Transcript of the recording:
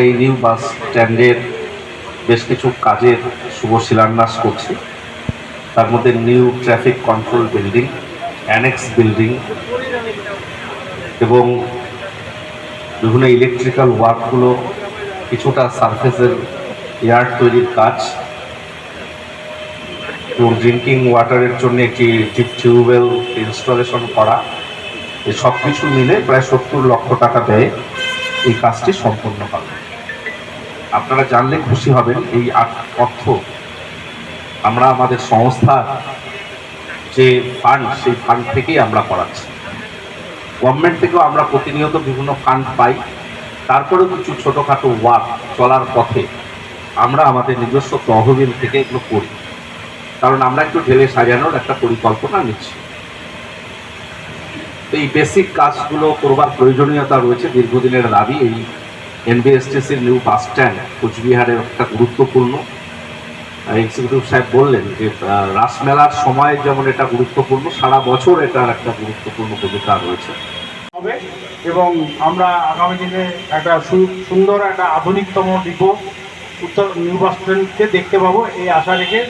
এই new bus স্ট্যান্ডের বেশ কিছু কাজের শুভ শিলান্যাস করছি। তার মধ্যে new traffic control building, annexe building এবং বিভিন্ন ইলেকট্রিক্যাল ওয়ার্কগুলো, কিছুটা সারফেসের এয়ার তৈরির কাজ এবং ড্রিঙ্কিং ওয়াটারের জন্য একটি ডিপ টিউবওয়েল ইনস্টলেশন করা, এই সব কিছু মিলে প্রায় 70 লক্ষ টাকা ব্যয়ে এই কাজটি সম্পন্ন হবে। আপনারা জানলে খুশি হবেন, এই অর্থ আমরা আমাদের সংস্থার যে ফান্ড, সেই ফান্ড থেকেই আমরা করাচ্ছি। গভর্নমেন্ট থেকেও আমরা প্রতিনিয়ত বিভিন্ন ফান্ড পাই, তারপরেও কিছু ছোটোখাটো ওয়ার্ক চলার পথে আমরা আমাদের নিজস্ব তহবিল থেকে এগুলো করি, কারণ আমরা একটু ঢেলে সাজানোর একটা পরিকল্পনা নিচ্ছি। এই বেসিক কাজগুলো করবার প্রয়োজনীয়তা রয়েছে, দীর্ঘদিনের দাবি। এই এনবিএসটিসির নিউ বাস স্ট্যান্ড কোচবিহারের একটা গুরুত্বপূর্ণ। এক্সিকিউটিভ সাহেব বললেন যে রাসমেলার সময় যেমন এটা গুরুত্বপূর্ণ, সারা বছর এটার একটা গুরুত্বপূর্ণ ভূমিকা রয়েছে হবে এবং আমরা আগামী দিনে একটা সুন্দর একটা আধুনিকতম ডিপো উত্তর নিউ বাস স্ট্যান্ডকে দেখতে পাবো, এই আশা রেখে